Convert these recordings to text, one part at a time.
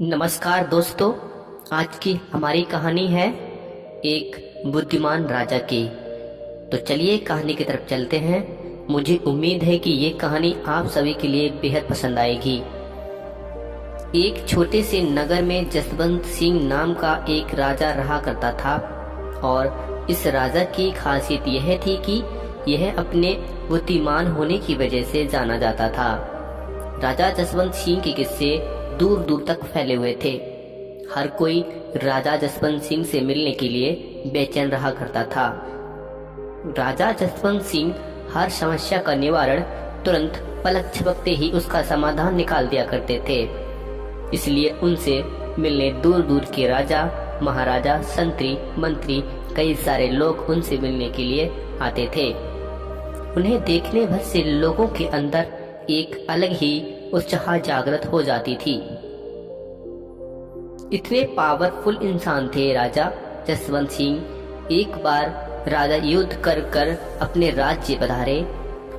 नमस्कार दोस्तों, आज की हमारी कहानी है एक बुद्धिमान राजा की। तो चलिए कहानी की तरफ चलते हैं। मुझे उम्मीद है कि ये कहानी आप सभी के लिए बेहद पसंद आएगी। एक छोटे से नगर में जसवंत सिंह नाम का एक राजा रहा करता था और इस राजा की खासियत यह थी कि यह अपने बुद्धिमान होने की वजह से जाना जाता था। राजा जसवंत सिंह के किस्से दूर दूर तक फैले हुए थे। हर कोई राजा जसवंत सिंह से मिलने के लिए बेचैन रहा करता था। राजा जसवंत सिंह हर समस्या का निवारण तुरंत पलक झपकते ही उसका समाधान निकाल दिया करते थे। इसलिए उनसे मिलने दूर दूर के राजा, महाराजा, संतरी, मंत्री, कई सारे लोग उनसे मिलने के लिए आते थे। उन्हें देखने भर से लोगों के अंदर एक अलग ही उत्साह जागृत हो जाती थी। इतने पावरफुल इंसान थे राजा जसवंत सिंह। एक बार राजा युद्ध कर कर अपने राज्य पधारे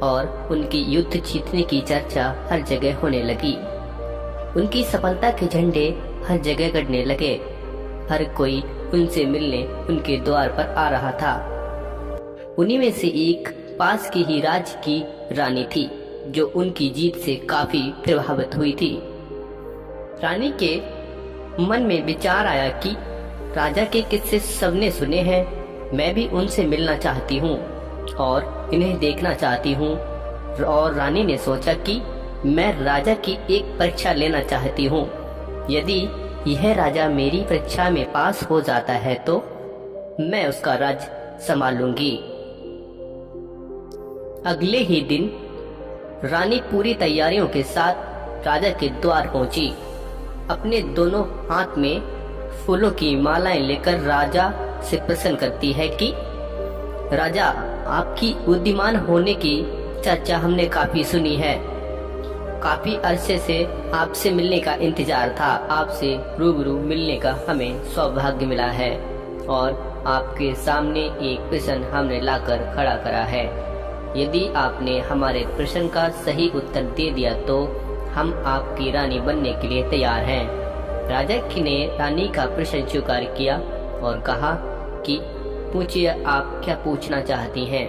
और उनकी युद्ध जीतने की चर्चा हर जगह होने लगी। उनकी सफलता के झंडे हर जगह गड़ने लगे। हर कोई उनसे मिलने उनके द्वार पर आ रहा था। उन्हीं में से एक पास के ही राज्य की रानी थी जो उनकी जीत से काफी प्रभावित हुई थी। रानी के मन में विचार आया कि राजा के किस्से सबने सुने हैं, मैं भी उनसे मिलना चाहती हूँ और इन्हें देखना चाहती हूँ। और रानी ने सोचा कि मैं राजा की एक परीक्षा लेना चाहती हूँ। यदि यह राजा मेरी परीक्षा में पास हो जाता है तो मैं उसका राज्य संभालूंगी। अगले ही दिन रानी पूरी तैयारियों के साथ राजा के द्वार पहुंची। अपने दोनों हाथ में फूलों की मालाएं लेकर राजा से प्रश्न करती है कि राजा, आपकी बुद्धिमान होने की चर्चा हमने काफी सुनी है। काफी अरसे से आपसे मिलने का इंतजार था। आपसे रूबरू मिलने का हमें सौभाग्य मिला है और आपके सामने एक प्रश्न हमने लाकर खड़ा करा है। यदि आपने हमारे प्रश्न का सही उत्तर दे दिया तो हम आपकी रानी बनने के लिए तैयार हैं। राजा ने रानी का प्रश्न स्वीकार किया और कहा कि पूछिए, आप क्या पूछना चाहती हैं।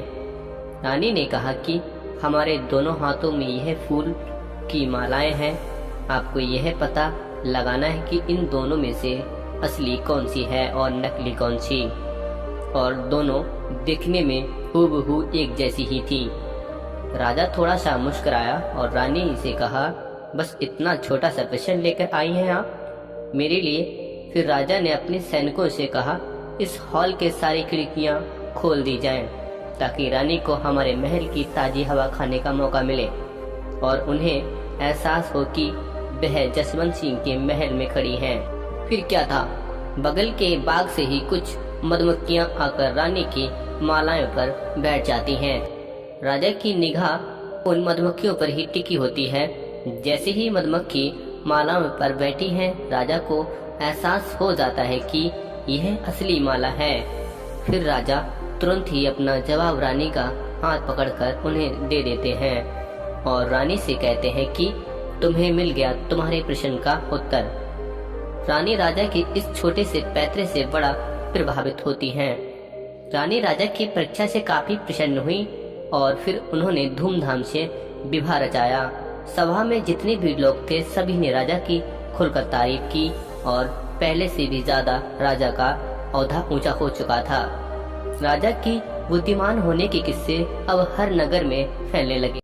रानी ने कहा कि हमारे दोनों हाथों में यह फूल की मालाएं हैं। आपको यह पता लगाना है कि इन दोनों में से असली कौन सी है और नकली कौन सी। और दोनों दिखने में हूबहू एक जैसी ही थी। राजा थोड़ा सा मुस्कुराया और रानी से कहा, बस इतना छोटा सा प्रश्न लेकर आई हैं आप मेरे लिए। फिर राजा ने अपने सैनिकों से कहा, इस हॉल के सारी खिड़कियां खोल दी जाएं, ताकि रानी को हमारे महल की ताजी हवा खाने का मौका मिले और उन्हें एहसास हो कि वह जसवंत सिंह के महल में खड़ी हैं। फिर क्या था, बगल के बाग से ही कुछ मधुमक्खियां आकर रानी की मालाएं पर बैठ जाती हैं। राजा की निगाह उन मधुमक्खियों पर ही टिकी होती है। जैसे ही मधुमक्खी मालाओं पर बैठी हैं, राजा को एहसास हो जाता है कि यह असली माला है। फिर राजा तुरंत ही अपना जवाब रानी का हाथ पकड़कर उन्हें दे देते हैं और रानी से कहते हैं कि तुम्हें मिल गया तुम्हारे प्रश्न का उत्तर। रानी राजा के इस छोटे से पैतरे से बड़ा प्रभावित होती हैं। रानी राजा की परीक्षा से काफी प्रसन्न हुई और फिर उन्होंने धूमधाम से विवाह रचाया। सभा में जितने भी लोग थे सभी ने राजा की खुलकर तारीफ की और पहले से भी ज्यादा राजा का औहदा ऊंचा हो चुका था। राजा की बुद्धिमान होने के किस्से अब हर नगर में फैलने लगे।